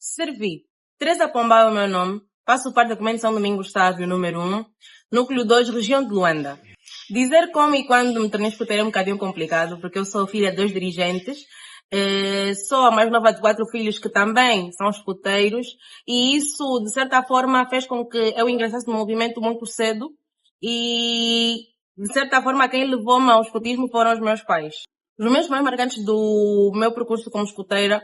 Servi. Teresa Pombal é o meu nome. Faço parte da Comende São Domingos Sávio, número 1, Núcleo 2, Região de Luanda. Dizer como e quando me tornei escuteira é um bocadinho complicado, porque eu sou filha de 2 dirigentes. Sou a mais nova de 4 filhos que também são escuteiros. E isso, de certa forma, fez com que eu ingressasse no movimento muito cedo. E, de certa forma, quem levou-me ao escutismo foram os meus pais. Os momentos mais marcantes do meu percurso como escuteira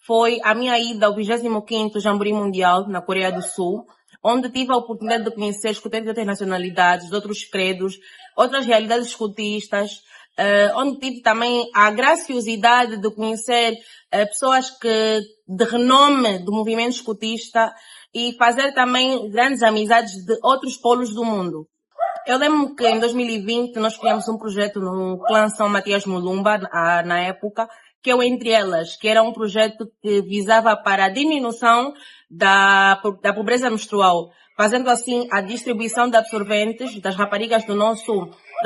foi a minha ida ao 25º Jamboree Mundial na Coreia do Sul, onde tive a oportunidade de conhecer escuteiros de outras nacionalidades, de outros credos, outras realidades escutistas, onde tive também a graciosidade de conhecer pessoas de renome do movimento escutista e fazer também grandes amizades de outros polos do mundo. Eu lembro que em 2020 nós criamos um projeto no Clã São Matias Mulumba, na época, que eu entre elas, que era um projeto que visava para a diminuição da pobreza menstrual, fazendo assim a distribuição de absorventes das raparigas da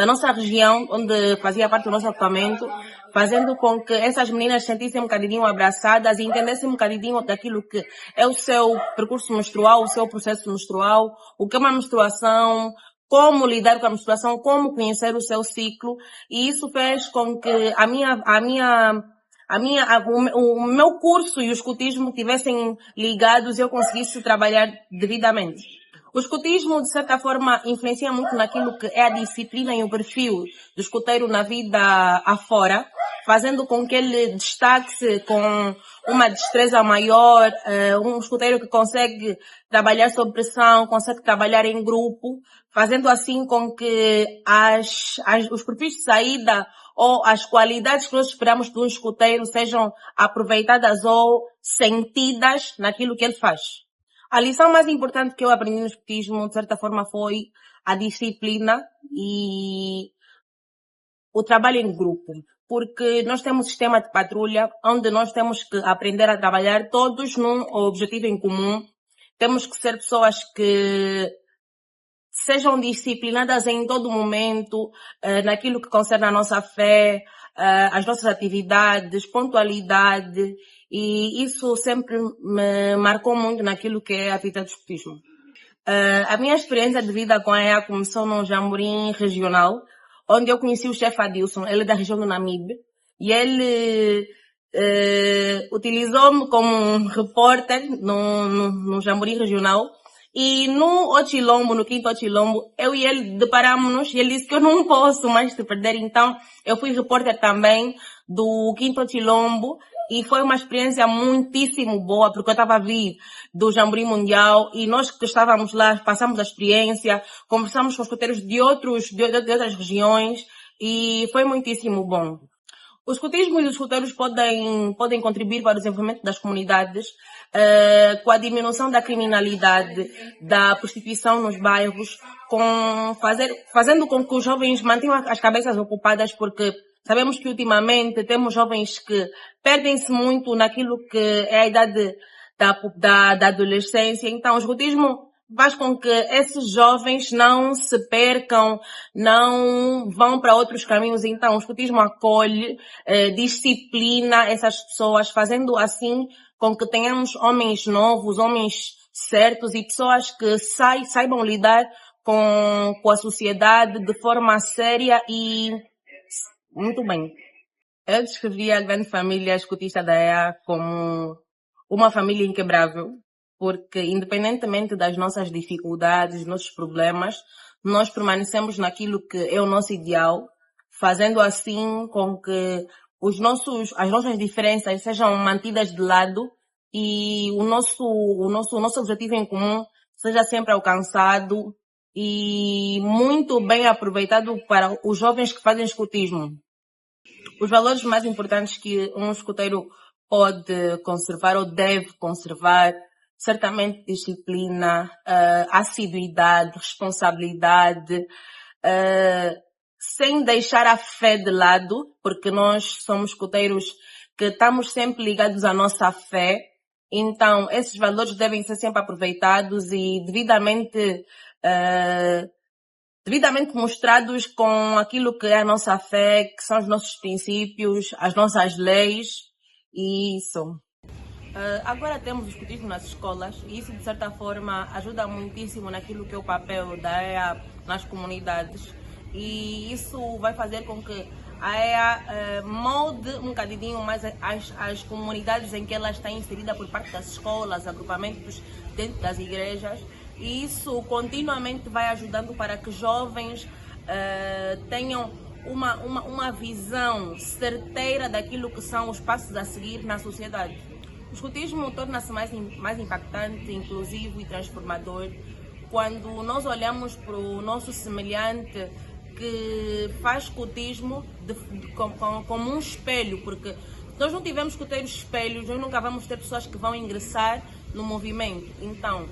nossa região, onde fazia parte do nosso acampamento, fazendo com que essas meninas se sentissem um bocadinho abraçadas e entendessem um bocadinho daquilo que é o seu percurso menstrual, o seu processo menstrual, o que é uma menstruação, como lidar com a menstruação, como conhecer o seu ciclo, e isso fez com que o meu curso e o escutismo tivessem ligados e eu conseguisse trabalhar devidamente. O escutismo, de certa forma, influencia muito naquilo que é a disciplina e o perfil do escuteiro na vida afora, fazendo com que ele destaque-se com uma destreza maior, um escuteiro que consegue trabalhar sob pressão, consegue trabalhar em grupo, fazendo assim com que os perfis de saída ou as qualidades que nós esperamos de um escuteiro sejam aproveitadas ou sentidas naquilo que ele faz. A lição mais importante que eu aprendi no escutismo, de certa forma, foi a disciplina e o trabalho em grupo. Porque nós temos um sistema de patrulha onde nós temos que aprender a trabalhar todos num objetivo em comum. Temos que ser pessoas que sejam disciplinadas em todo momento, naquilo que concerne a nossa fé, as nossas atividades, pontualidade, e isso sempre me marcou muito naquilo que é a vida do escutismo. A minha experiência de vida com a EA começou num jamboree regional, onde eu conheci o chefe Adilson, ele é da região do Namibe, e ele utilizou-me como um repórter no jamboree regional. E no Ochilombo, no 5º Ochilombo, eu e ele deparamos-nos e ele disse que eu não posso mais te perder. Então, eu fui repórter também do 5º Ochilombo e foi uma experiência muitíssimo boa, porque eu estava a vir do Jamboree Mundial e nós que estávamos lá passamos a experiência, conversamos com os escuteiros de outras regiões e foi muitíssimo bom. O escutismo e os escuteiros podem contribuir para o desenvolvimento das comunidades, com a diminuição da criminalidade, da prostituição nos bairros, fazendo com que os jovens mantenham as cabeças ocupadas, porque sabemos que ultimamente temos jovens que perdem-se muito naquilo que é a idade da adolescência. Então, o escutismo faz com que esses jovens não se percam, não vão para outros caminhos. Então, o escutismo acolhe, disciplina essas pessoas, fazendo assim com que tenhamos homens novos, homens certos e pessoas que saibam lidar com a sociedade de forma séria e muito bem. Eu descrevi a grande família escutista da EA como uma família inquebrável, porque independentemente das nossas dificuldades, dos nossos problemas, nós permanecemos naquilo que é o nosso ideal, fazendo assim com que as nossas diferenças sejam mantidas de lado e o nosso objetivo em comum seja sempre alcançado e muito bem aproveitado para os jovens que fazem escutismo. Os valores mais importantes que um escuteiro pode conservar ou deve conservar, certamente disciplina, assiduidade, responsabilidade, sem deixar a fé de lado, porque nós somos escuteiros que estamos sempre ligados à nossa fé. Então, esses valores devem ser sempre aproveitados e devidamente mostrados com aquilo que é a nossa fé, que são os nossos princípios, as nossas leis, e isso. Agora temos o escutismo nas escolas e isso, de certa forma, ajuda muitíssimo naquilo que é o papel da EA nas comunidades, e isso vai fazer com que a EA molde um bocadinho mais as comunidades em que ela está inserida por parte das escolas, agrupamentos dentro das igrejas, e isso continuamente vai ajudando para que jovens tenham uma visão certeira daquilo que são os passos a seguir na sociedade. O escutismo torna-se mais impactante, inclusivo e transformador quando nós olhamos para o nosso semelhante que faz escutismo como um espelho, porque se nós não tivermos escuteiros espelhos, nós nunca vamos ter pessoas que vão ingressar no movimento. Então,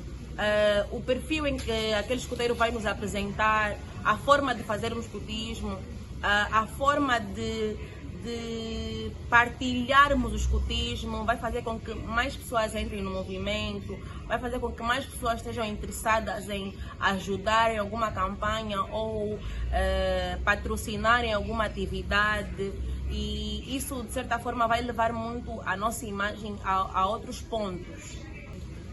o perfil em que aquele escuteiro vai nos apresentar, a forma de fazermos escutismo, a forma de partilharmos o escutismo vai fazer com que mais pessoas entrem no movimento, vai fazer com que mais pessoas estejam interessadas em ajudar em alguma campanha ou patrocinarem alguma atividade, e isso de certa forma vai levar muito a nossa imagem a outros pontos.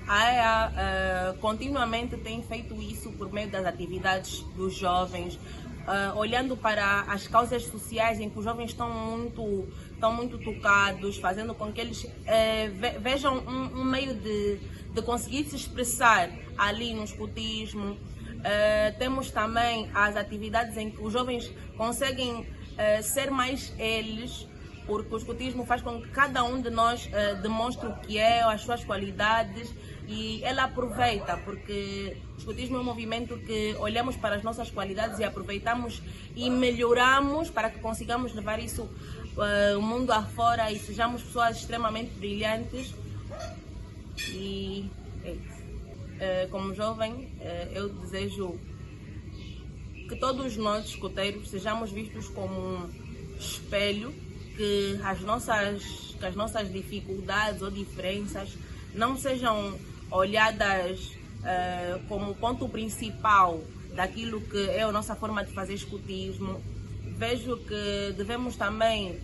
A EA continuamente tem feito isso por meio das atividades dos jovens, olhando para as causas sociais em que os jovens estão muito tocados, fazendo com que eles vejam um meio de conseguir se expressar ali no escutismo. Temos também as atividades em que os jovens conseguem ser mais eles, porque o escutismo faz com que cada um de nós demonstre o que é, as suas qualidades, e ela aproveita, porque o escutismo é um movimento que olhamos para as nossas qualidades e aproveitamos e melhoramos para que consigamos levar isso o mundo afora e sejamos pessoas extremamente brilhantes. E é isso. Como jovem, eu desejo que todos nós, escuteiros, sejamos vistos como um espelho, que as nossas dificuldades ou diferenças não sejam olhadas como ponto principal daquilo que é a nossa forma de fazer escutismo. Vejo que devemos também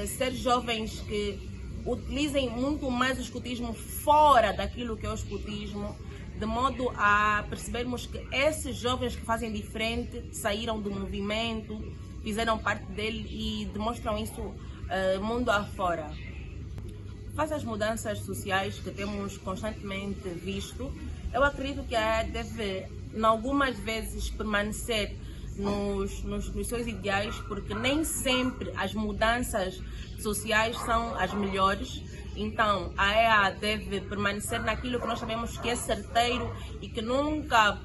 ser jovens que utilizem muito mais o escutismo fora daquilo que é o escutismo, de modo a percebermos que esses jovens que fazem diferente saíram do movimento, fizeram parte dele e demonstram isso mundo afora. Face às mudanças sociais que temos constantemente visto, eu acredito que a EA deve, em algumas vezes, permanecer nos seus ideais, porque nem sempre as mudanças sociais são as melhores. Então, a EA deve permanecer naquilo que nós sabemos que é certeiro e que nunca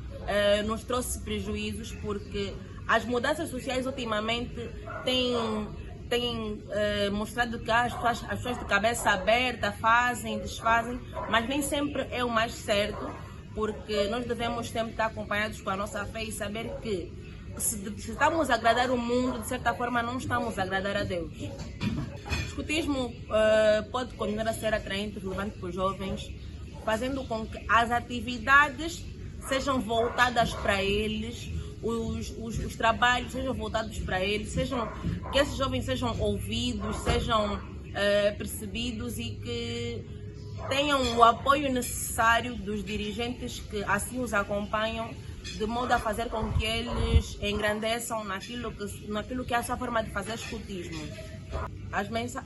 nos trouxe prejuízos, porque as mudanças sociais ultimamente têm mostrado que as pessoas de cabeça aberta fazem, desfazem, mas nem sempre é o mais certo, porque nós devemos sempre estar acompanhados com a nossa fé e saber que se estamos a agradar o mundo, de certa forma não estamos a agradar a Deus. O escutismo pode continuar a ser atraente e relevante para os jovens, fazendo com que as atividades sejam voltadas para eles, os trabalhos sejam voltados para eles, que esses jovens sejam ouvidos, sejam percebidos e que tenham o apoio necessário dos dirigentes que assim os acompanham, de modo a fazer com que eles engrandeçam naquilo que é a sua forma de fazer escutismo.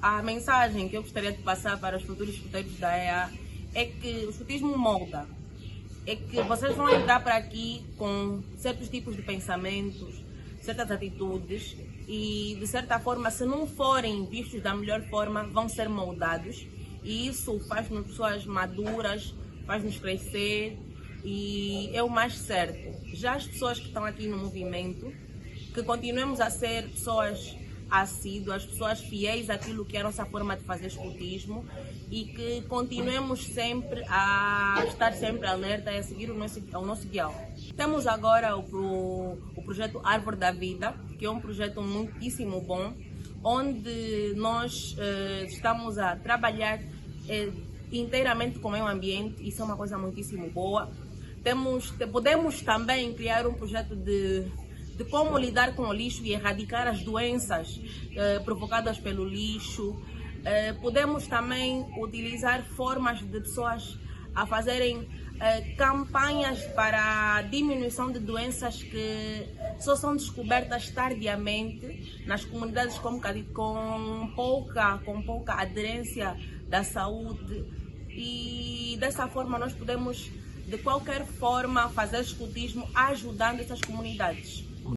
A mensagem que eu gostaria de passar para os futuros escuteiros da EA é que o escutismo molda. É que vocês vão entrar para aqui com certos tipos de pensamentos, certas atitudes e, de certa forma, se não forem vistos da melhor forma, vão ser moldados. E isso faz-nos pessoas maduras, faz-nos crescer e é o mais certo. Já as pessoas que estão aqui no movimento, que continuemos a ser pessoas assíduas, pessoas fiéis àquilo que é a nossa forma de fazer escutismo e que continuemos sempre a estar sempre alerta e a seguir o nosso ideal. Temos agora o projeto Árvore da Vida, que é um projeto muitíssimo bom, onde nós estamos a trabalhar inteiramente com o meio ambiente. Isso é uma coisa muitíssimo boa. Podemos também criar um projeto de como lidar com o lixo e erradicar as doenças provocadas pelo lixo. Podemos também utilizar formas de pessoas a fazerem campanhas para a diminuição de doenças que só são descobertas tardiamente nas comunidades com pouca aderência da saúde, e dessa forma nós podemos de qualquer forma fazer escutismo ajudando essas comunidades.